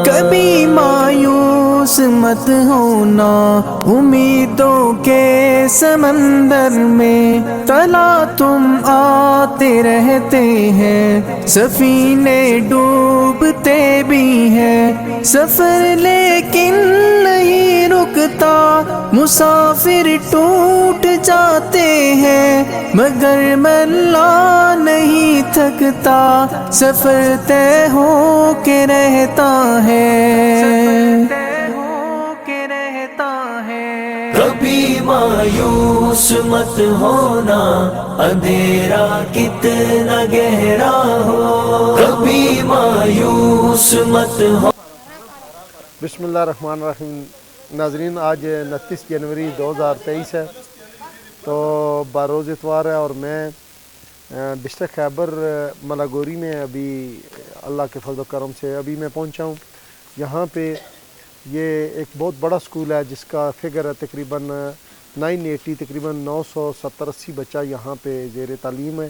کبھی مایوس مت ہونا امیدوں کے سمندر میں، تلا تم آتے رہتے ہیں، سفینے ڈوبتے بھی ہیں، سفر لیکن نہیں رکتا، مسافر ٹوٹ جاتے ہیں، مگر ملا نہیں تھکتا، سفر طے ہو کے رہتا ہے، کبھی مایوس مت ہونا، اندھیرا کتنا گہرا ہو، کبھی مایوس مت ہو۔ بسم اللہ الرحمن الرحیم۔ ناظرین، آج 29 جنوری 2023 ہے، تو بروز اتوار ہے، اور میں ڈسٹرکٹ خیبر ملاگوری میں ابھی اللہ کے فضل و کرم سے ابھی میں پہنچا ہوں۔ یہاں پہ یہ ایک بہت بڑا سکول ہے جس کا فگر ہے تقریباً 980، تقریباً 970-80 بچہ یہاں پہ زیر تعلیم ہے۔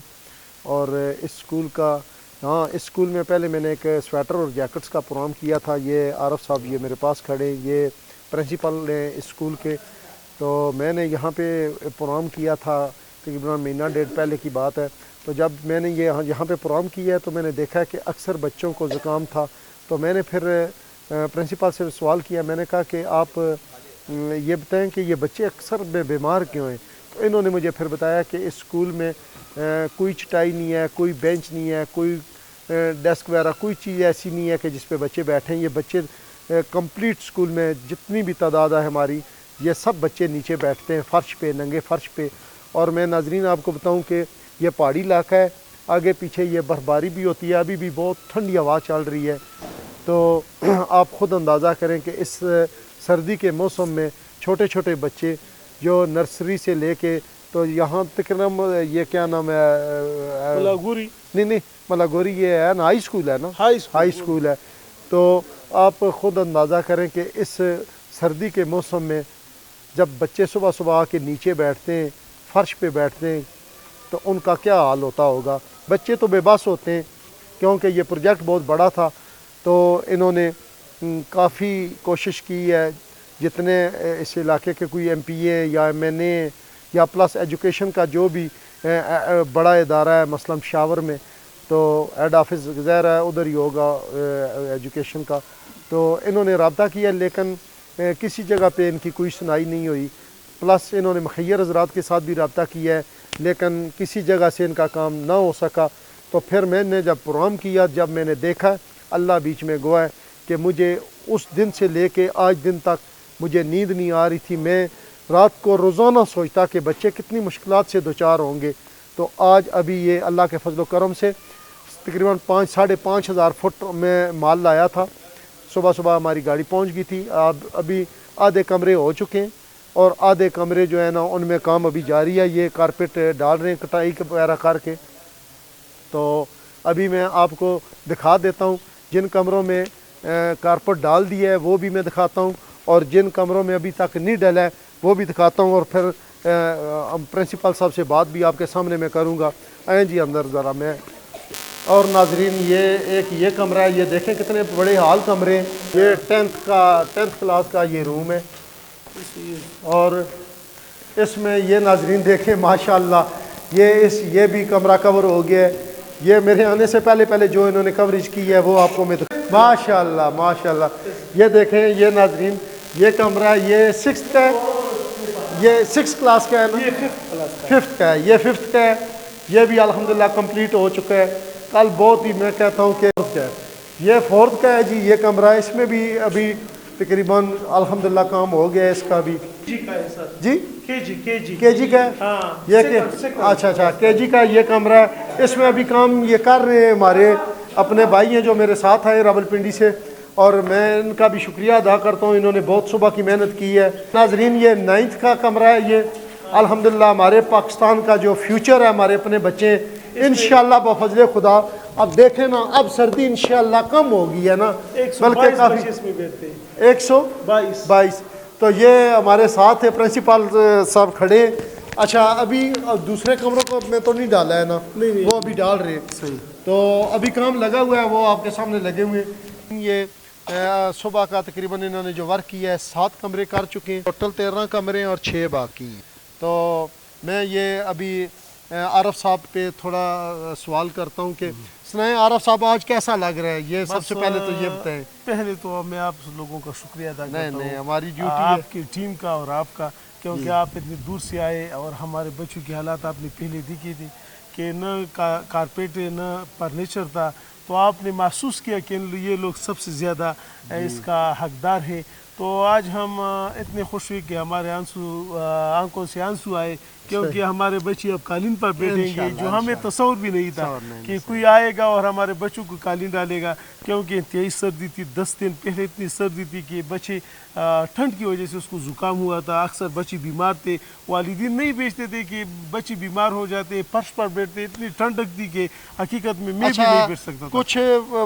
اور اس سکول کا اس سکول میں پہلے میں نے ایک سویٹر اور جیکٹس کا پروگرام کیا تھا۔ یہ عارف صاحب یہ میرے پاس کھڑے، یہ پرنسپل ہیں اس سکول کے۔ تو میں نے یہاں پہ پروگرام کیا تھا تقریباً مہینہ ڈیڑھ پہلے کی بات ہے۔ تو جب میں نے یہاں پہ پروگرام کیا ہے تو میں نے دیکھا کہ اکثر بچوں کو زکام تھا، تو میں نے پھر پرنسپل سے سوال کیا، میں نے کہا کہ آپ یہ بتائیں کہ یہ بچے اکثر بیمار کیوں ہیں؟ تو انہوں نے مجھے پھر بتایا کہ اس سکول میں کوئی چٹائی نہیں ہے، کوئی بینچ نہیں ہے، کوئی ڈیسک وغیرہ کوئی چیز ایسی نہیں ہے کہ جس پہ بچے بیٹھیں۔ یہ بچے کمپلیٹ سکول میں جتنی بھی تعداد ہے ہماری، یہ سب بچے نیچے بیٹھتے ہیں فرش پہ، ننگے فرش پہ۔ اور میں ناظرین آپ کو بتاؤں کہ یہ پہاڑی علاقہ ہے، آگے پیچھے یہ برف باری بھی ہوتی ہے، ابھی بھی بہت ٹھنڈی ہوا چل رہی ہے۔ تو آپ خود اندازہ کریں کہ اس سردی کے موسم میں چھوٹے چھوٹے بچے جو نرسری سے لے کے تو یہاں تک یہ کیا نام ہے، ملاگوری نہیں ملاگوری یہ ہے نا، ہائی سکول ہے نا، ہائی سکول ہے۔ تو آپ خود اندازہ کریں کہ اس سردی کے موسم میں جب بچے صبح صبح آ کے نیچے بیٹھتے ہیں، فرش پہ بیٹھتے ہیں، تو ان کا کیا حال ہوتا ہوگا۔ بچے تو بے بس ہوتے ہیں، کیونکہ یہ پروجیکٹ بہت بڑا تھا، تو انہوں نے کافی کوشش کی ہے، جتنے اس علاقے کے کوئی ایم پی اے یا ایم این اے یا پلس ایجوکیشن کا جو بھی بڑا ادارہ ہے، مثلا شاور میں تو ہیڈ آفس ظاہر ہے ادھر ہی ہوگا ایجوکیشن کا، تو انہوں نے رابطہ کیا، لیکن کسی جگہ پہ ان کی کوئی سنائی نہیں ہوئی۔ پلس انہوں نے مخیر حضرات کے ساتھ بھی رابطہ کیا ہے، لیکن کسی جگہ سے ان کا کام نہ ہو سکا۔ تو پھر میں نے جب پروگرام کیا، جب میں نے دیکھا، اللہ بیچ میں گواہ ہے کہ مجھے اس دن سے لے کے آج دن تک مجھے نیند نہیں آ رہی تھی۔ میں رات کو روزانہ سوچتا کہ بچے کتنی مشکلات سے دوچار ہوں گے۔ تو آج ابھی یہ اللہ کے فضل و کرم سے تقریباً 5,500 فٹ میں مال لایا تھا۔ صبح صبح ہماری گاڑی پہنچ گئی تھی۔ ابھی آدھے کمرے ہو چکے ہیں، اور آدھے کمرے جو ہے نا ان میں کام ابھی جاری ہے، یہ کارپیٹ ڈال رہے ہیں کٹائی وغیرہ کر کے۔ تو ابھی میں آپ کو دکھا دیتا ہوں، جن کمروں میں کارپیٹ ڈال دیا ہے وہ بھی میں دکھاتا ہوں، اور جن کمروں میں ابھی تک نہیں ڈلا ہے وہ بھی دکھاتا ہوں، اور پھر پرنسپل صاحب سے بات بھی آپ کے سامنے میں کروں گا۔ آئیں جی اندر ذرا میں۔ اور ناظرین، یہ کمرہ ہے، یہ دیکھیں کتنے بڑے ہال کمرے ہیں۔ یہ 10th کلاس کا یہ روم ہے، اور اس میں یہ ناظرین دیکھیں ماشاءاللہ یہ بھی کمرہ کور ہو گیا ہے۔ یہ میرے آنے سے پہلے جو انہوں نے کوریج کی ہے وہ آپ کو میں ماشاءاللہ یہ دیکھیں۔ یہ ناظرین یہ کمرہ یہ 6th کا ہے، یہ 6th کلاس کا ہے نا، 5th کا ہے، یہ 5th کا ہے۔ یہ بھی الحمدللہ کمپلیٹ ہو چکا ہے۔ کل بہت ہی میں کہتا ہوں کہ 4th کا ہے، یہ 4th کا ہے جی۔ یہ کمرہ اس میں بھی ابھی تقریباً الحمدللہ کام ہو گیا ہے اس کا بھی جی کے جی کا ہے۔ یہ اچھا کے جی کا یہ کمرہ ہے، اس میں ابھی کام یہ کر رہے ہیں ہمارے اپنے بھائی ہیں جو میرے ساتھ آئے راولپنڈی سے، اور میں ان کا بھی شکریہ ادا کرتا ہوں، انہوں نے بہت صبح کی محنت کی ہے۔ ناظرین یہ 9th کا کمرہ ہے، یہ الحمدللہ ہمارے پاکستان کا جو فیوچر ہے، ہمارے اپنے بچے انشاءاللہ بفضل خدا۔ اب دیکھیں نا، اب سردی انشاءاللہ کم ہوگی ہے نا، بلکہ کافی 122۔ تو یہ ہمارے ساتھ ہے پرنسپل صاحب کھڑے۔ اچھا ابھی دوسرے کمروں کو میں تو نہیں ڈالا ہے نا، وہ ابھی ڈال رہے ہیں۔ تو ابھی کام لگا ہوا ہے، وہ آپ کے سامنے لگے ہوئے ہیں۔ یہ صبح کا تقریباً انہوں نے جو ورک کیا ہے 7 کمرے کر چکے ہیں، ٹوٹل 13 کمرے اور 6 باقی ہیں. تو میں یہ ابھی عارف صاحب پہ تھوڑا سوال کرتا ہوں کہ سنائیں عارف صاحب آج کیسا لگ رہا ہے؟ یہ سب سے پہلے تو یہ بتائیں. پہلے تو میں آپ لوگوں کا شکریہ ادا کرتا ہوں. نہیں ہماری ڈیوٹی ہے آپ کی ٹیم کا اور آپ کا، کیونکہ آپ اتنی دور سے آئے اور ہمارے بچوں کی حالات آپ نے پہلے دیکھی تھی کہ نہ کارپیٹ نہ فرنیچر تھا، تو آپ نے محسوس کیا کہ یہ لوگ سب سے زیادہ اس کا حقدار ہے. تو آج ہم اتنے خوش ہوئے کہ ہمارے آنکھوں سے آنسو آئے، کیونکہ ہمارے بچے اب قالین پر بیٹھیں گے، جو ہمیں تصور بھی نہیں تھا کہ کوئی آئے گا اور ہمارے بچوں کو قالین ڈالے گا. کیونکہ انتہائی سردی تھی، 10 دن پہلے اتنی سردی تھی کہ بچے ٹھنڈ کی وجہ سے اس کو زکام ہوا تھا. اکثر بچے بیمار تھے، والدین نہیں بھیجتے تھے کہ بچے بیمار ہو جاتے، فرش پر بیٹھتے، اتنی ٹھنڈ تھی کہ حقیقت میں بھی نہیں بیٹھ سکتا تھا. کچھ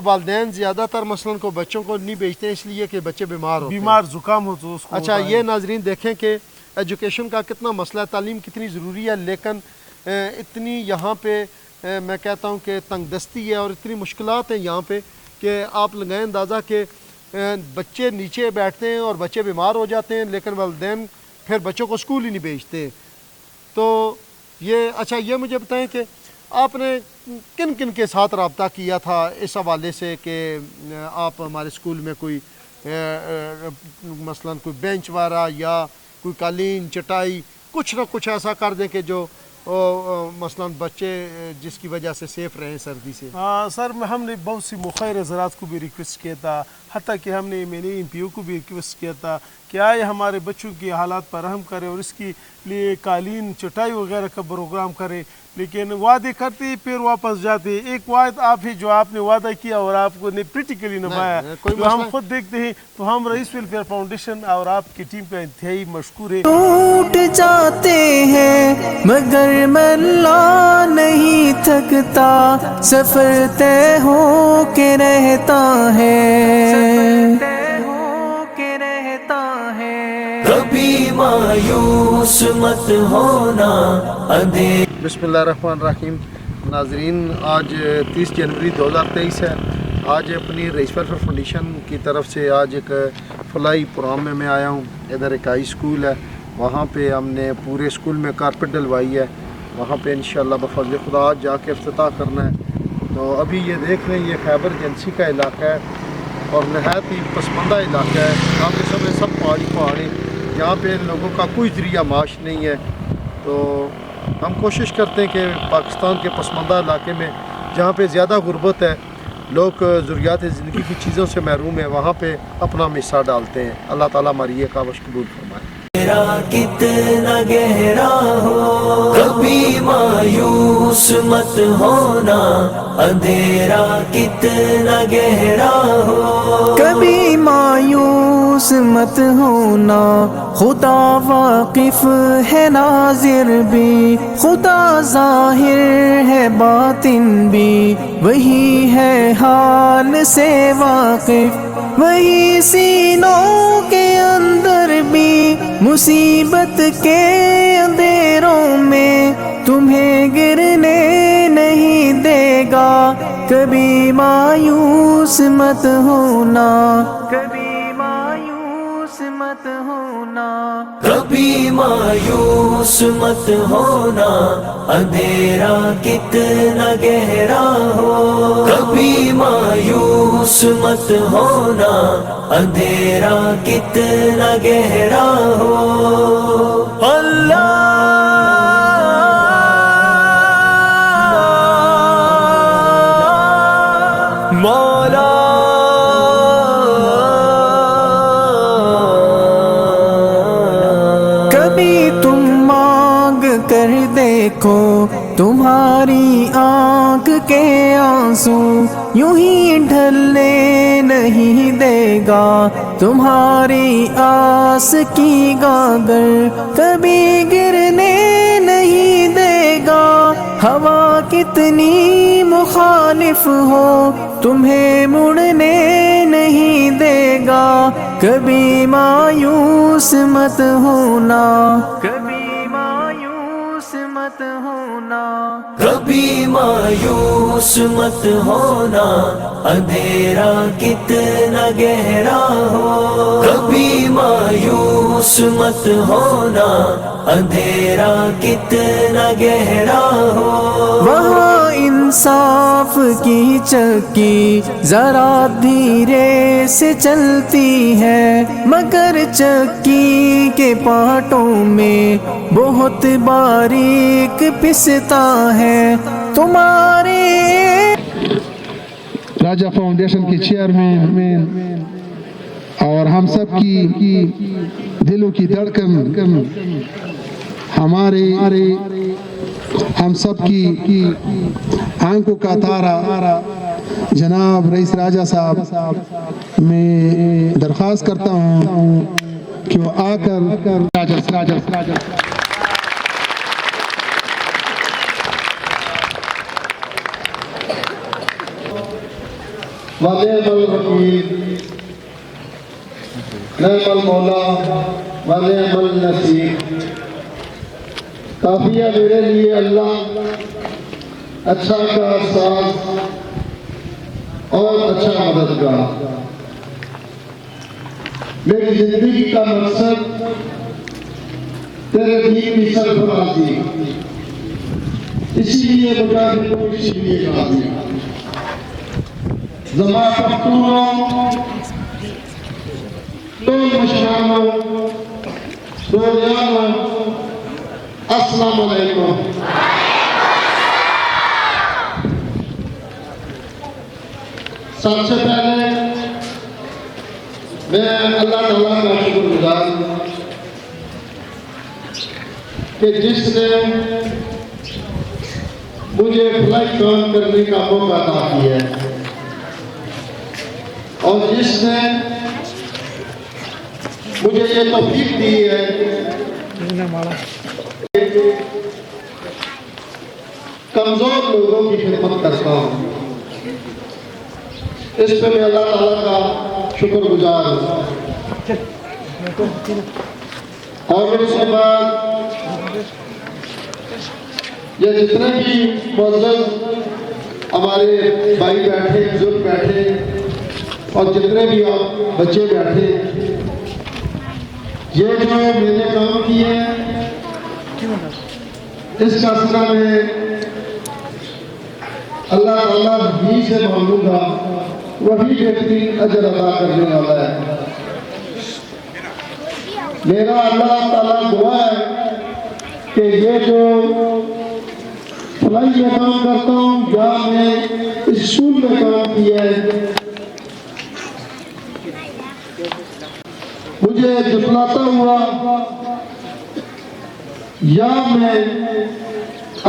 والدین زیادہ تر مثلاً کو بچوں کو نہیں بیچتے اس لیے کہ بچے بیمار ہوتے ہیں، بیمار زکام ہو تو اس کو. اچھا یہ ناظرین دیکھیں کہ ایجوکیشن کا کتنا مسئلہ ہے، تعلیم کتنی ضروری ہے، لیکن اتنی یہاں پہ میں کہتا ہوں کہ تنگ دستی ہے اور اتنی مشکلات ہیں یہاں پہ کہ آپ لگائیں اندازہ کہ بچے نیچے بیٹھتے ہیں اور بچے بیمار ہو جاتے ہیں، لیکن والدین پھر بچوں کو اسکول ہی نہیں بھیجتے. تو یہ اچھا یہ مجھے بتائیں کہ آپ نے کن کن کے ساتھ رابطہ کیا تھا اس حوالے سے کہ آپ ہمارے اسکول میں کوئی مثلاً کوئی بینچ وغیرہ یا کوئی قالین چٹائی کچھ نہ کچھ ایسا کر دیں کہ جو مثلاً بچے جس کی وجہ سے سیف رہیں سردی سے؟ ہاں سر، ہم نے بہت سی مخیر حضرات کو بھی ریکویسٹ کیا تھا، حتیٰ کہ ہم نے ایم پی او کو بھی ریکویسٹ کیا تھا کہ آئے ہمارے بچوں کی حالات پر رحم کرے اور اس کے لیے قالین چٹائی وغیرہ کا پروگرام کرے. لیکن وعدے کرتے پھر واپس جاتے. ایک وعدہ آپ ہی جو آپ نے وعدہ کیا اور آپ کو نے پریکٹیکلی نبھایا، تو ہم خود دیکھتے ہیں. تو ہم رئیس ویلفیئر فاؤنڈیشن اور آپ کی ٹیم کا انتہائی مشکور ہے. ٹوٹ جاتے ہیں مگر ملا نہیں تھکتا، سفر طے ہو کے رہتا ہے. کبھی مایوس مت ہونا اندھیرا. بسم اللہ الرحمن الرحیم. ناظرین آج 30 جنوری 2023 ہے. آج اپنی رئیس ویلفیئر فاؤنڈیشن کی طرف سے آج ایک فلاحی پروگرام میں آیا ہوں. ادھر ایک ہائی اسکول ہے، وہاں پہ ہم نے پورے اسکول میں کارپیٹ ڈلوائی ہے. وہاں پہ انشاءاللہ بفضل خدا آج جا کے افتتاح کرنا ہے. تو ابھی یہ دیکھ رہے ہیں یہ خیبر ایجنسی کا علاقہ ہے اور نہایت ہی پسماندہ علاقہ ہے. آپ کے سامنے سب پہاڑ ہیں، یہاں پہ لوگوں کا کوئی ذریعہ معاش نہیں ہے. تو ہم کوشش کرتے ہیں کہ پاکستان کے پسماندہ علاقے میں جہاں پہ زیادہ غربت ہے، لوگ ضروریات زندگی کی چیزوں سے محروم ہیں، وہاں پہ اپنا حصہ ڈالتے ہیں. اللہ تعالیٰ ہماری یہ کاوش قبول فرمائے. کتنا گہرا ہو کبھی مایوس مت ہونا، اندھیرا کتنا گہرا ہو کبھی مایوس مت ہونا، خدا واقف ہے ناظر بھی، خدا ظاہر ہے باطن بھی، وہی ہے حال سے واقف، وہی سینوں کے اندر بھی، مصیبت کے اندھیروں میں تمہیں گرنے نہیں دے گا. کبھی مایوس مت ہونا، کبھی مایوس مت ہونا، کبھی مایوس مت ہونا، اندھیرا کتنا گہرا ہو کبھی مایوس مت ہونا، اندھیرا کتنا گہرا ہو. اللہ مولا کبھی تم مانگ کر دیکھو تمہاری آنکھ کے آنسو یوں ہی ڈھلنے نہیں دے گا تمہاری آس کی گاگر، کبھی گرنے نہیں دے گا. ہوا کتنی مخالف ہو تمہیں مڑنے نہیں دے گا. کبھی مایوس مت ہونا، کبھی مایوس مت مت ہونا، کبھی مایوس مت ہونا، اندھیرا کتنا گہرا ہو، کبھی مایوس مت ہونا، اندھیرا کتنا گہرا ہو، وہاں انصاف کی چکی ذرا دھیرے سے چلتی ہے، مگر چکی کے پارٹوں میں بہت باریک پستا ہے تمہارے۔ راجہ فاؤنڈیشن کے چیئرمین اور ہم سب کی دلوں کی دھڑکن، ہم سب کی آنکھوں کا تارا جناب رئیس راجہ صاحب، میں درخواست کرتا ہوں کہ وہ آ کر ونعم الوکیل، نعم المولا ونعم النصیر۔ کافی ہے میرے لیے اللہ اچھا کار ساز اور اچھا مددگار۔ میری زندگی کا مقصد تیرے دین کی سرفرازی، اسی لیے مجاہد کو اسی لیے غازی۔ زما پختونوں ٹول مشرانوں سوریانوں السلام علیکم۔ سب سے پہلے میں اللہ تعالیٰ کا شکر گزار ہوں کہ جس نے مجھے فلائی کام کرنے کا موقع عطا کیا ہے، اور جس نے مجھے یہ توفیق دی ہے کمزور لوگوں کی خدمت کرتا ہوں، اس پہ میں اللہ تعالیٰ کا شکر گزار ہوں۔ اور اس کے بعد یہ جتنے بھی معزز ہمارے بھائی بیٹھے، بزرگ بیٹھے، اور جتنے بھی آپ بچے بیٹھے، یہ جو میں نے کام کیے ہیں اس کا صلہ میں اللہ تعالیٰ ہی سے مانگوں گا، وہی بہترین اجر عطا کرنے والا ہے۔ میرا اللہ تعالیٰ دعا ہے کہ یہ جو فلائی میں کام کرتا ہوں یا میں اسکول میں کام کیا ہے، مجھے دکھلاتا ہوا یا میں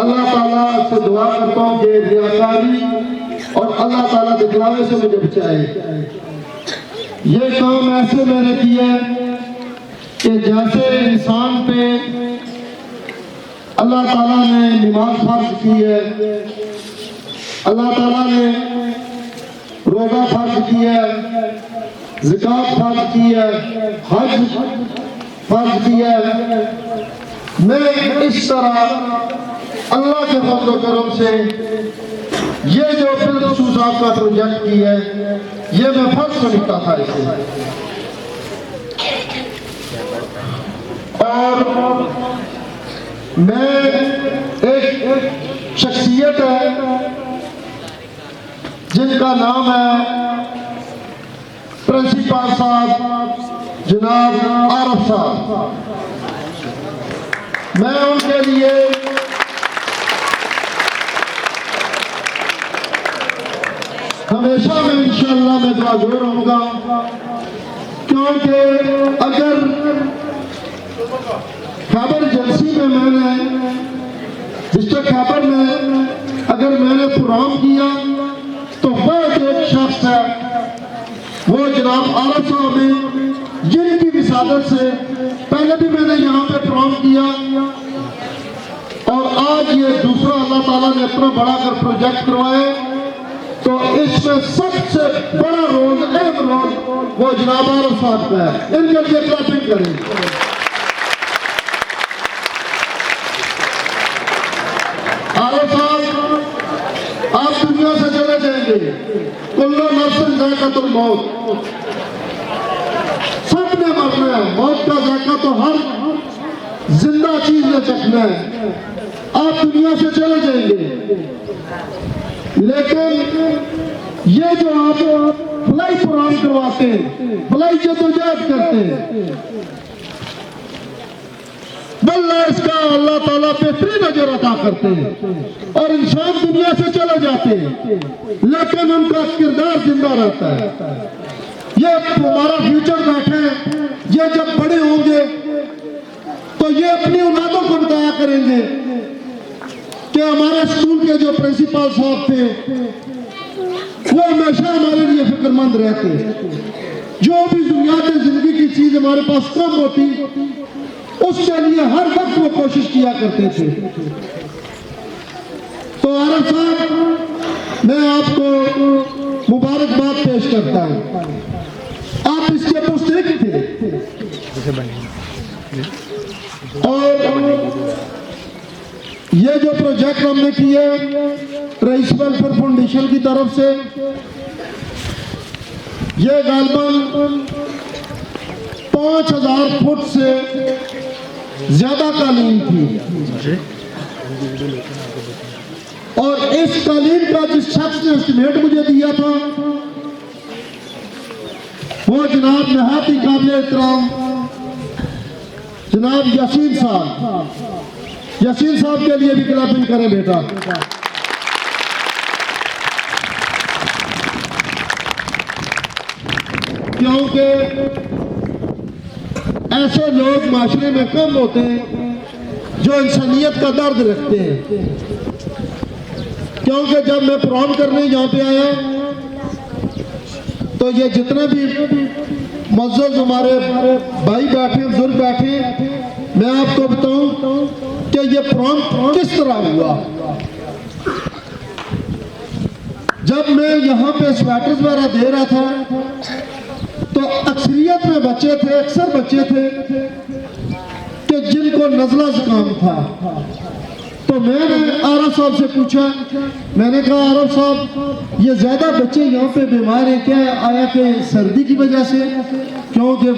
اللہ تعالیٰ سے دعا کرتا ہوں کہ ریاکاری اور اللہ تعالیٰ دکھلاوے سے مجھے بچائے۔ یہ کام ایسے میں نے کیا ہے کہ جیسے انسان پہ اللہ تعالیٰ نے نماز فرض کی ہے، اللہ تعالیٰ نے روزہ فرض کیا ہے، زکوٰۃ فرض کی ہے، حج فرض کیا ہے، میں اس طرح اللہ کے فضل و کرم سے یہ جو بالخصوص آپ کا پروجیکٹ کی ہے، یہ میں فرض سمجھتا تھا اسے۔ اور میں ایک شخصیت ہے جن کا نام ہے پرنسپل صاحب جناب عارف صاحب۔ میں ان کے لیے ہمیشہ میں انشاءاللہ میں دعا گو رہوں گا، کیونکہ اگر خیبر ایجنسی میں نے ڈسٹرکٹ خیبر میں اگر میں نے پروگرام کیا تو وہ ایک شخص ہے، وہ جناب عارف صاحب ہیں، جن کی وسادت سے پہلے بھی میں نے یہاں پہ پروگرام کیا، اور آج یہ دوسرا اللہ تعالیٰ نے اتنا بڑا کر پروجیکٹ کروائے، تو اس میں سب سے بڑا رول، اہم رول وہ جناب عارف صاحب کا ہے۔ ان کے لیے کلاپنگ کریں۔ कुल्लू नफ्सिन ज़ायक़ातुल मौत, सब ने मरना है। मौत का जायका तो हर जिंदा चीज ने चखना है। आप दुनिया से चले जाएंगे, लेकिन ये जो आप भलाई कुरान करवाते हैं, भलाई जदोजहद करते हैं, बल्ला इसका अल्लाह ताला बेहतरीन अजर अता करते हैं। और इंसान दुनिया से चले जाते हैं, लेकिन उनका किरदार जिंदा रहता है। ये हमारा फ्यूचर बैठे हैं, ये जब बड़े होंगे तो ये अपनी औलादों को बताया करेंगे कि हमारे स्कूल के जो प्रिंसिपल साहब थे वो हमेशा हमारे लिए फिक्रमंद रहते। जो भी दुनिया में जिंदगी की चीज हमारे पास कम होती, उसके लिए हर वक्त वो कोशिश किया करते थे। तो आरफ साहब, मैं आपको मुबारकबाद पेश करता हूँ। आप इसके पुस्तक थे और ये जो प्रोजेक्ट हमने किए रईस वेलफेयर फाउंडेशन की तरफ से, ये गालबन 5000 फुट से ज्यादा कालीन थी। और इस कालीन का जिस शख्स ने एस्टिमेट मुझे दिया था वो जनाब नहायत ही काबिल एहतराम जनाब यासीन साहब। यासीन साहब के लिए भी क्लैपिंग करें बेटा। क्योंकि ऐसे लोग माशरे में कम होते हैं जो इंसानियत का दर्द रखते हैं। क्योंकि जब मैं प्रोग्राम करने यहाँ पे आया तो ये जितने भी मौजूद हमारे भाई बैठे, बुजुर्ग बैठे, मैं आपको बताऊं कि ये प्रोग्राम किस तरह हुआ। जब मैं यहाँ पे स्वेटर्स वगैरह दे रहा था तो अक्सरियत में बच्चे थे, अक्सर बच्चे थे कि जिनको नज़ला जुकाम था। तो मैंने आरफ साहब से पूछा, मैंने कहा आरफ साहब, ये ज़्यादा बच्चे यहाँ पे बीमार हैं क्या? आया कि सर्दी की वजह से? क्योंकि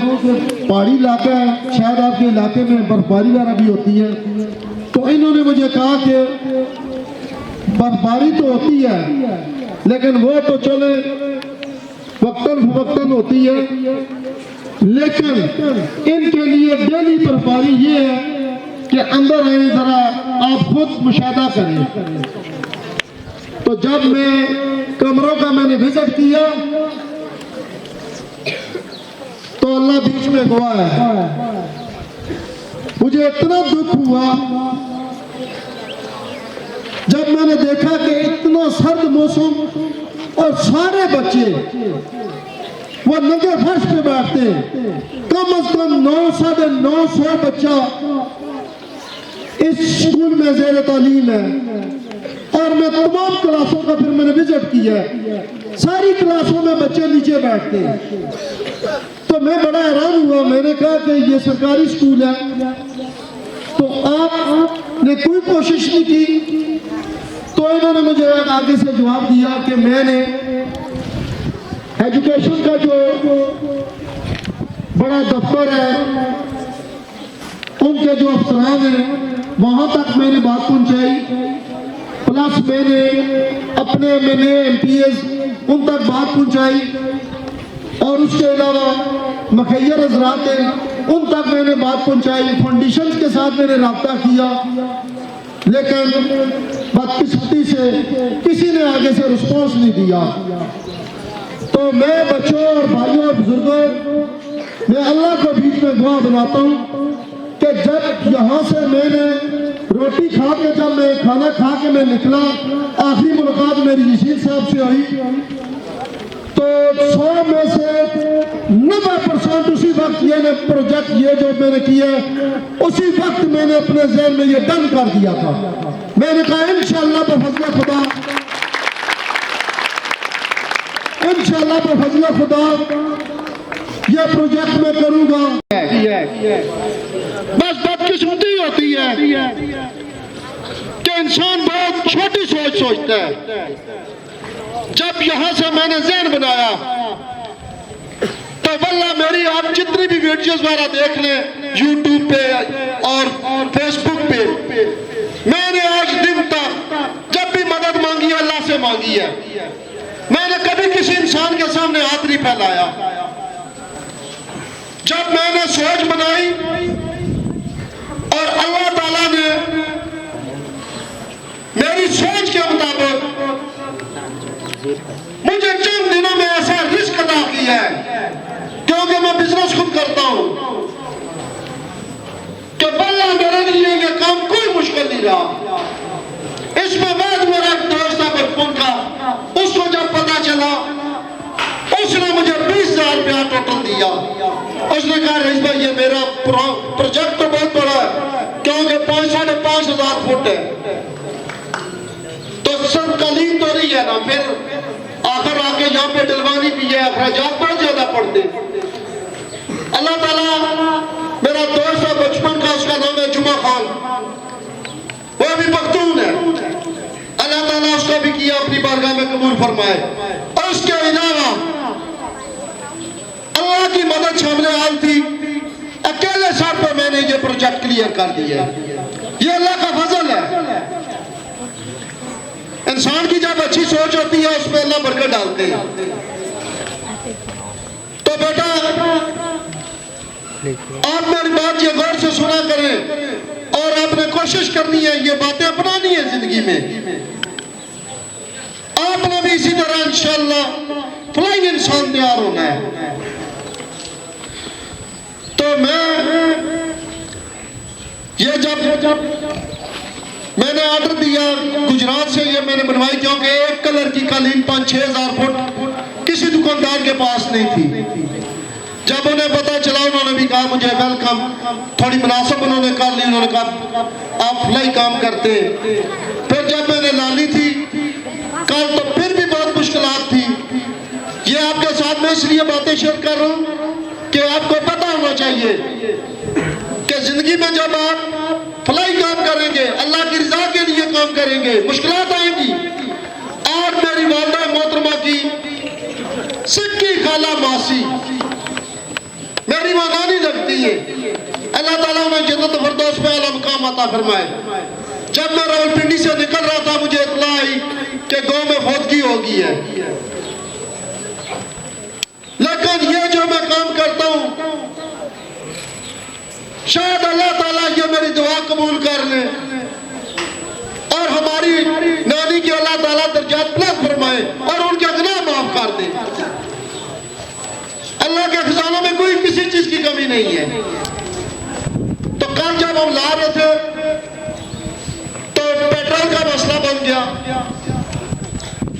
पहाड़ी इलाका है, शायद आपके इलाके में बर्फबारी वगैरह भी होती है। तो इन्होंने मुझे कहा कि बर्फबारी तो होती है, लेकिन वो तो चले वक्तन फवक्तन होती है, लेकिन इनके लिए डेली बर्फबारी ये है कि अंदर आए, जरा आप खुद मुशाहदा करें। तो जब मैं कमरों का मैंने विजिट किया तो अल्लाह बीच में गवाह है, मुझे इतना दुख हुआ जब मैंने देखा कि इतना सर्द मौसम और सारे बच्चे वो नंगे फर्श पे बैठते, कम से कम 900-950 बच्चा इस स्कूल में ज़ेर तालीम है। और मैं तमाम क्लासों का फिर मैंने विजिट किया, सारी क्लासों में बच्चे नीचे बैठते। तो मैं बड़ा हैरान हुआ, मैंने कहा कि ये सरकारी स्कूल है, तो आपने कोई कोशिश नहीं की? तो इन्होंने मुझे आगे से जवाब दिया कि मैंने एजुकेशन का जो बड़ा दफ्तर है, उनके जो अफसरान हैं, वहां तक मैंने बात पहुंचाई, प्लस मैंने अपने MPs उन तक बात पहुंचाई, और उसके अलावा मुखैर हजरात हैं उन तक मैंने बात पहुंचाई, फाउंडेशन के साथ मैंने रब्ता किया, लेकिन बदकिस्मती से किसी ने आगे से रिस्पॉन्स नहीं दिया। तो मैं बच्चों और भाइयों और बुजुर्गों, मैं अल्लाह को बीच में दुआ बनाता हूँ कि जब यहाँ से मैंने रोटी खा के, जब मैं खाना खा के मैं निकला, आखिरी मुलाकात मेरी यासीन साहब से हुई, तो 100 में से 90% उसी वक्त ये प्रोजेक्ट ये जो मैंने किया उसी वक्त मैंने अपने ज़हन में ये डन कर दिया था। मैंने कहा इंशाअल्लाह बफज़ल खुदा, इंशाअल्लाह बफज़ल खुदा ये प्रोजेक्ट मैं करूंगा। बस बदकिस्मती होती है कि इंसान बहुत छोटी सोच सोचता है। जब यहाँ से मैंने ज़हन बनाया तो वल्लाह मेरी आप जितनी भी वीडियोस वगैरह देख लें यूट्यूब पे और फेसबुक पे, मैंने आज दिन तक जब भी मदद मांगी है अल्लाह से मांगी है। मैंने कभी किसी इंसान के सामने हाथ नहीं फैलाया। जब मैंने सोच बनाई और अल्लाह ताला ने मेरी सोच के मुताबिक मुझे चंद दिनों में ऐसा रिस्क अदा किया है, क्योंकि मैं बिजनेस खुद करता हूं, कि वल्लाह मेरे लिए ये काम कोई मुश्किल नहीं रहा। इसमें बाद मेरा एक दोस्त था बचपन का, उसको जब पता चला उसने मुझे 20,000 रुपया टोटल दिया। उसने कहा रईस भाई ये मेरा प्रोजेक्ट तो बहुत बड़ा है, क्योंकि 5,500 फुट है, तो सब कालीन तो नहीं है ना, फिर आखिर आके यहाँ पे डलवानी भी है, अखराजात बहुत ज्यादा पड़ते। अल्लाह ताला मेरा दोस्त है बचपन का, उसका नाम है जुमा खान, वो भी पख्तून है। अल्लाह ताला उसका भी किया अपनी बारगाह में कबूल फरमाए। और उसके अलावा अल्लाह की मदद सामने आई थी, अकेले सर पे मैंने ये प्रोजेक्ट क्लियर कर दिया। ये अल्लाह का फजल है। इंसान की जब अच्छी सोच होती है उसमें अल्लाह बरकत डालते हैं। तो बेटा आप मेरी बात ये गौर से सुना करें और आपने कोशिश करनी है, ये बातें अपनानी है जिंदगी में। आपने भी इसी तरह इंशाअल्लाह फ्लाइंग इंसान तैयार होना है। तो मैं ये जब मैंने ऑर्डर दिया गुजरात से, ये मैंने बनवाई, क्योंकि एक कलर की कालीन 5-6 हज़ार फुट किसी दुकानदार के पास नहीं थी। जब उन्हें पता चला उन्होंने भी कहा मुझे वेलकम, थोड़ी मुनासिब उन्होंने कर ली। उन्होंने कहा आप फ्लाई काम करते हैं। फिर जब मैंने लानी थी कल, तो फिर भी बहुत मुश्किलात थी। ये आपके साथ मैं इसलिए बातें शेयर कर रहा हूँ कि आपको पता होना चाहिए कि जिंदगी में जब आप फलाई काम करेंगे, अल्लाह की रजा के लिए काम करेंगे, मुश्किलात आएंगी। और मेरी वालिदा मोहतरमा की सिक्की खाला मासी मेरी मानानी लगती है, अल्लाह ताला उन्हें जन्नत फिरदौस में आला मकाम अता फरमाए। जब मैं रावलपिंडी से निकल रहा था मुझे इत्तला आई कि गांव में फौतगी हो गई है। लेकिन ये जो मैं काम करता हूँ, शायद अल्लाह ताला ये मेरी दुआ कबूल कर ले और हमारी नानी की अल्लाह ताला दर्जात बुलंद फरमाए और उनके गुनाह माफ कर दे। अल्लाह के खजानों में कोई किसी चीज की कमी नहीं है। तो कल जब हम ला रहे थे तो पेट्रोल का मसला बन गया।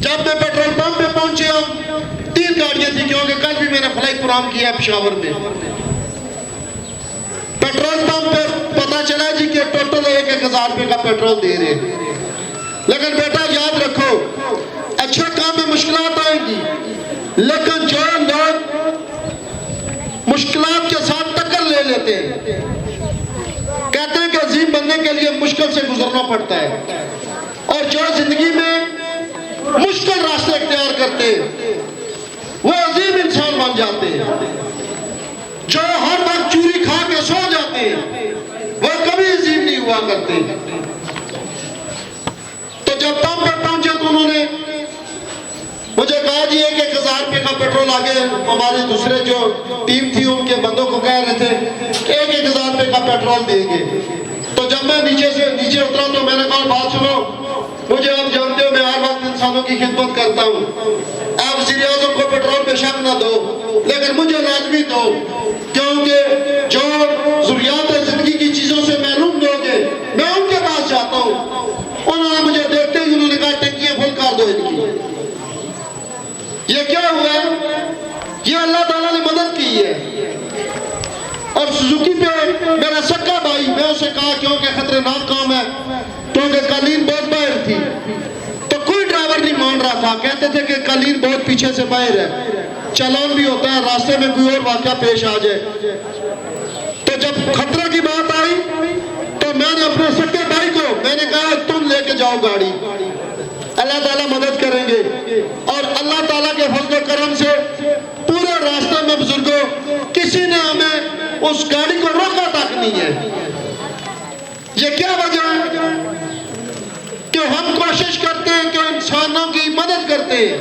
जब मैं पेट्रोल पंप पे पहुंचे, हम 3 गाड़ियां थी, क्योंकि कल भी मैंने फ्लाई प्रोग्राम किया है पेशावर में। पेट्रोल पंप पे पता चला जी कि टोटल 1,000 रुपये का पेट्रोल दे रहे हैं। लेकिन बेटा याद रखो, अच्छे काम में मुश्किलात आएंगी, लेकिन जो लोग मुश्किलात के साथ टक्कर ले लेते हैं, कहते हैं कि अजीम बनने के लिए मुश्किल से गुजरना पड़ता है। और जो जिंदगी में मुश्किल रास्ते इख्तियार करते हैं वो अजीम इंसान बन जाते हैं। जो हर वक्त चूरी खा के सो जाते हैं वो कभी अजीम नहीं हुआ करते। तो जब पंप पे पहुंचे तो उन्होंने मुझे कहा जी 1,000 रुपये का पेट्रोल, आगे हमारे दूसरे जो टीम थी उनके बंदों को कह रहे थे कि 1,000 रुपये का पेट्रोल देंगे। तो जब मैं नीचे उतरा तो मैंने कहा बात सुनो, मुझे आप जानते हो मैं हर वक्त इंसानों की खिदमत करता हूँ। आप वज़ीर आज़म को पेट्रोल पे शक ना दो, लेकिन मुझे लाजमी दो, क्योंकि जो ज़रूरियात जिंदगी की चीज़ों से महरूम लोग हैं मैं उनके पास जाता हूँ। उन्होंने मुझे देखते ही उन्होंने कहा टंकियाँ फुल कर दो इनकी। ये क्या हुआ? ये अल्लाह ताला ने मदद की है। और सुजुकी पे मेरा सक्का भाई, मैं उसे कहा क्योंकि खतरनाक काम है, क्योंकि कालीन बहुत बाहर थी, तो कोई ड्राइवर नहीं मान रहा था। कहते थे कि कालीन बहुत पीछे से बाहर है, चालान भी होता है, रास्ते में कोई और वाक़या पेश आ जाए। तो जब खतरे की बात आई तो मैंने अपने सक्के भाई को मैंने कहा तुम लेके जाओ गाड़ी, अल्लाह ताला मदद करेंगे। और फजल करम से पूरे रास्ते में बुजुर्गों किसी ने हमें उस गाड़ी को रोका तक नहीं है। ये क्या वजह है कि हम कोशिश करते हैं कि इंसानों की मदद करते हैं।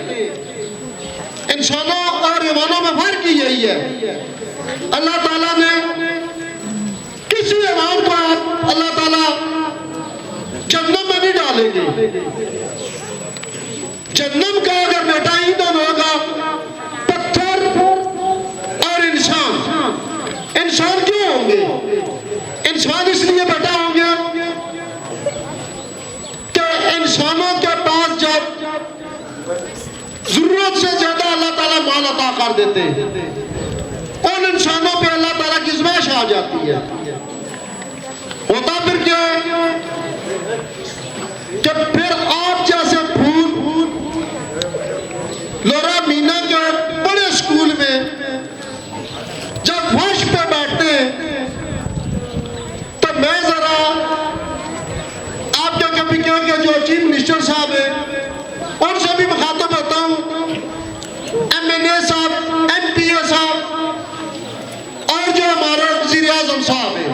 इंसानों और हैवानों में फर्क ही यही है। अल्लाह ताला ने किसी हैवान को अल्लाह ताला जन्नत में नहीं डालेंगे। जन्नत का अगर बेटा ही दोनों होगा, पत्थर और इंसान। इंसान क्यों होंगे? इंसान इसलिए बेटा होंगे कि इंसानों के पास जब जरूरत से ज्यादा अल्लाह ताला माल अता कर देते हैं, उन इंसानों पे अल्लाह ताला की आज़माइश आ जाती है। होता फिर क्या है कि फिर आप जैसे फूल लोरा मीना के बड़े स्कूल में जब फर्श पे बैठते हैं तो मैं जरा आपके कभी क्या कि जो चीफ मिनिस्टर साहब हैं उनसे भी मुखातब होता हूँ, MNA साहब, MPA साहब और जो हमारे वज़ीर आज़म साहब हैं,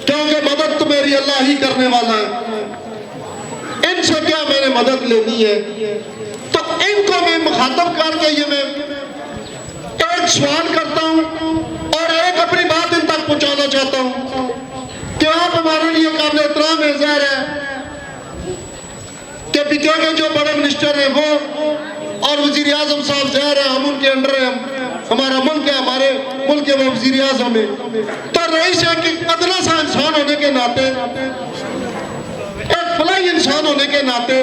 क्योंकि मदद तो मेरी अल्लाह ही करने वाला है। इनसे क्या मैंने मदद लेनी है, तो इनको मैं मुखातब करके ये मैं एक सवाल करता हूँ और एक अपनी बात इन तक पहुँचाना चाहता हूँ कि आप हमारे लिए काबिल एहतराम है। ज़ाहिर है कि पीके के जो बड़े मिनिस्टर हैं वो और वज़ीर आज़म साहब ज़ाहिर है हम उनके अंडर हैं, हमारा मुल्क है, हमारे मुल्क के वो वज़ीर आज़म है। तो रईस है कि अदना सा इंसान होने के नाते, एक फलाई इंसान होने के नाते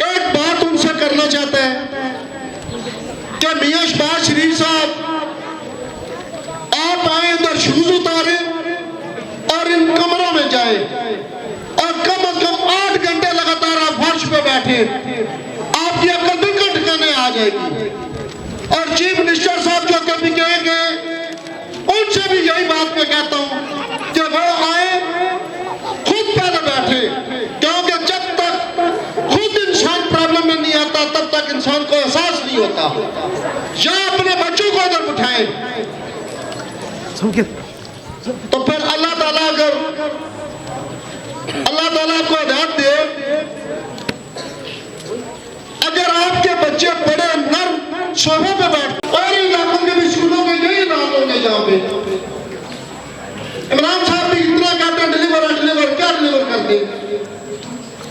एक बात उनसे करना चाहता है कि मियां शहबाज शरीफ साहब आप आए, इधर शूज उतारे और इन कमरों में जाए और कम से कम 8 घंटे लगातार आप फर्श पे बैठे, आपकी अकल बिल्कुल ठिकाने आ जाएगी। और चीफ मिनिस्टर साहब जो कभी कहेंगे उनसे भी यही बात मैं कहता हूँ कि वो आए खुद पहले बैठे, क्योंकि जब तक खुद इंसान प्रॉब्लम में नहीं आता तब तक इंसान को एहसास नहीं होता। या अपने बच्चों को इधर उठाएं तो फिर अल्लाह ताला आपको हिदायत दे, अगर आपके बच्चे बड़े नर्म सोफों पे बैठ, और इलाकों के भी स्कूलों के यही हालात होंगे जहाँ पे इमरान साहब भी इतना कहते हैं डिलीवर क्या डिलीवर करते हैं।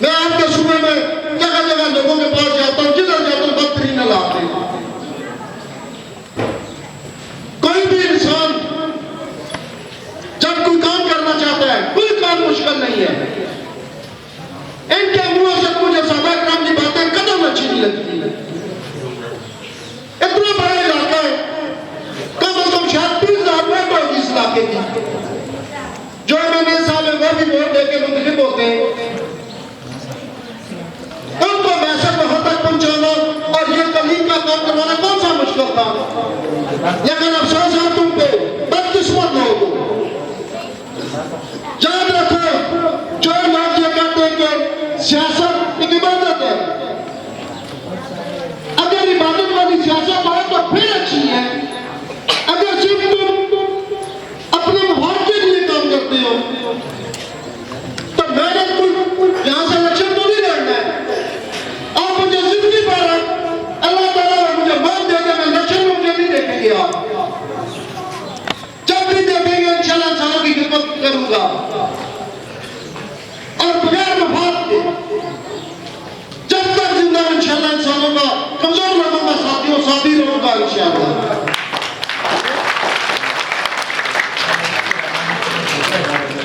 मैं आपके सूबे में जगह जगह लोगों के पास जाता हूँ, जिधर जाता हूँ बदतरीन हालात हैं। कोई भी इंसान जब कोई काम करना चाहता है, कोई काम मुश्किल नहीं है। इनके मुंह से मुझे सहाबा किराम की बातें कदम अच्छी नहीं लगती। इतना बड़ा इलाका है, कम से कम शायद 30,000 वोट होगी इस इलाके की। जो मैंने साहब वो भी वोट देके मुंतखब होते हैं, उनको मैसेज वहां तक पहुंचाना और ये कलीम का काम करवाना कौन सा मुश्किल था। लेकिन अफसोस है तुम पे, बदकिस्मत लोग। याद रखो, जो लोग ये कहते हैं कि सियासत एक इबादत है, अगर इबादत वाली सियासत हो तो फिर अच्छी है। अगर सिर्फ तुम अपने मुफाद के लिए काम करते हो तो मैंने कोई यहाँ से इलेक्शन तो नहीं लड़ना है। आप मुझे जिंदगी भर अल्लाह ताला मुझे मौत दे दे, मैं इलेक्शन में मुझे नहीं देखेंगे। आप जब भी देखेंगे इंशाल्लाह इंसानों की खिदमत करूंगा और बगैर मुफाद के जब तक जिंदा इंशाल्लाह इंसानों का कमजोर लोगों का साथी रहूंगा इंशाल्लाह।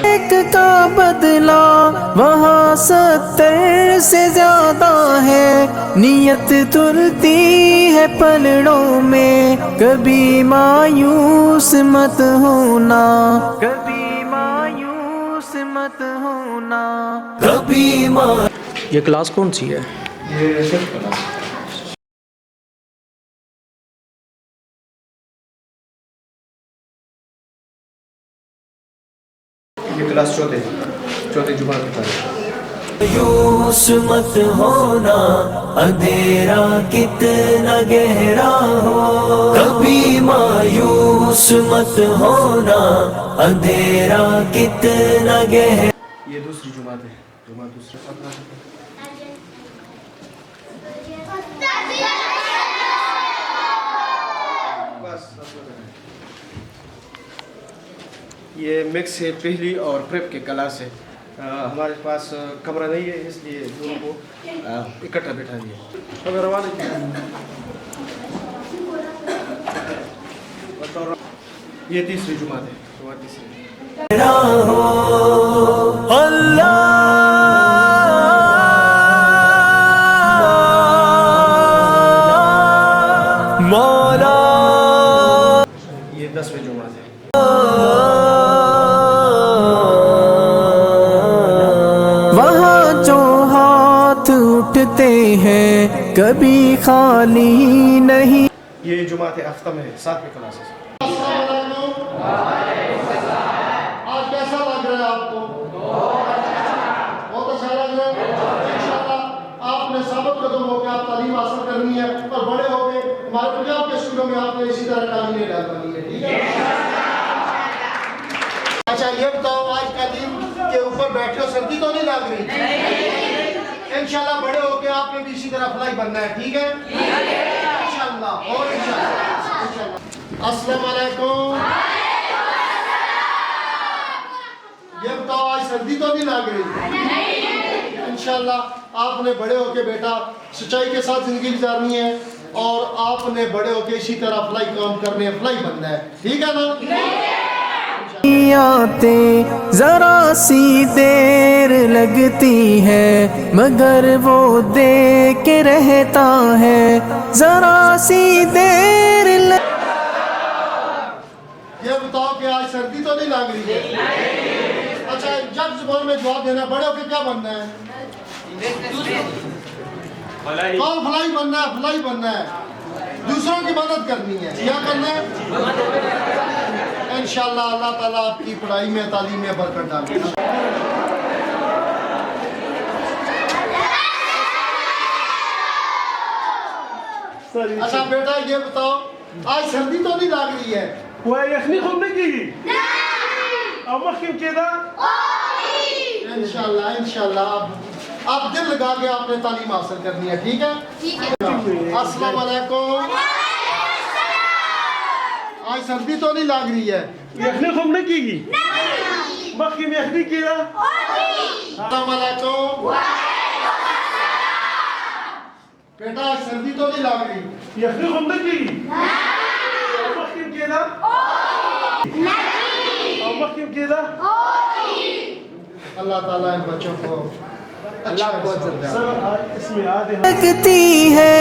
एक का बदला वहाँ 70 से ज्यादा है, नियत तुरती है पलड़ों में, कभी मायूस मत होना, कभी मायूस मत होना, कभी ये क्लास कौन सी है? ये क्लास चौथे जुमा की मायूस मत होना, अंधेरा कितना गहरा हो। कभी मायूस मत होना, अंधेरा कितना गहरा। ये दूसरी जुमात है, जुमात दूसरे साथ ये मिक्स है पहली और प्रेप के क्लास है। हमारे पास कमरा नहीं है, इसलिए दोनों को इकट्ठा बैठा दिया। अगर रवाना ये तीसरी जुमात है, जुमात तीसरी। मौला ये 10वें जुमात है। वहाँ जो हाथ उठते हैं कभी खाली नहीं। ये जुमात है हफ्ता में 7वें क्लास है। आज कैसा लग रहा है आपको? बहुत अच्छा लग रहा है। इंशाल्लाह आपने साबित कदम होकर आप तालीम हासिल करनी है और बड़े होकर हमारे पंजाब के स्कूलों में आपने इसी तरह कालीनें डालनी है, ठीक है? अच्छा ये बताओ, आज कालीन के ऊपर बैठे हो, सर्दी तो नहीं लग रही? इंशाल्लाह बड़े होकर आपने भी इसी तरह फलाई बनना है, ठीक है? इंशाल्लाह और इंशाल्लाह। अस्सलाम वालेकुम। ये बताओ, आज सर्दी तो नहीं लग रही? इंशाल्लाह आपने बड़े होके बेटा सच्चाई के साथ जिंदगी गुजारनी है और आपने बड़े होके इसी तरह अप्लाई काम करने अप्लाई बनना है, ठीक है ना? आते जरा सी देर लगती है मगर वो देख रहता है, जरा सी देर ये बताओ कि आज सर्दी तो नहीं लग रही है? अच्छा जब जुबान में जवाब देना, बड़े होके क्या बनना है? कौन फलाई बनना है? फलाई बनना है, दूसरों की मदद करनी है, क्या करना है? इंशाल्लाह अल्लाह ताला आपकी पढ़ाई में तालीम में बरकत डालेगा। अच्छा बेटा ये बताओ, आज सर्दी तो नहीं लग रही है? ويخني خمنكي أما كم كذا इंशाल्लाह इंशाल्लाह आप दिल लगा के आपने तालीम हासिल करनी है, ठीक है? अस्सलाम वालेकुम। आज सर्दी तो नहीं लग रही है? يخني خمنكي ما كم يخني كذا अस्सलाम वालेकुम। बेटा आज सर्दी तो नहीं लग रही? يخني خمنكي ما كم كذا أما كم كذا अल्लाह ताला इन बच्चों को अच्छा इसमें आधे लगती है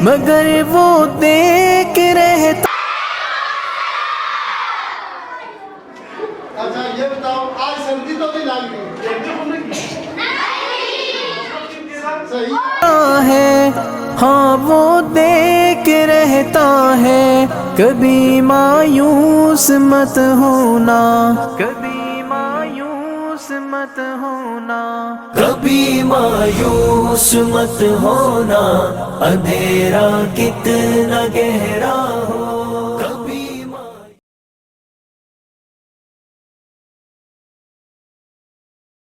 मगर वो देख रहता। अच्छा ये बताओ, आज सर्दी तो नहीं लग रही? सही है हाँ वो देख रहता है, कभी मायूस मत होना, कभी मायूस मत होना। कभी मायूस मत होना, अंधेरा कितना गहरा हो।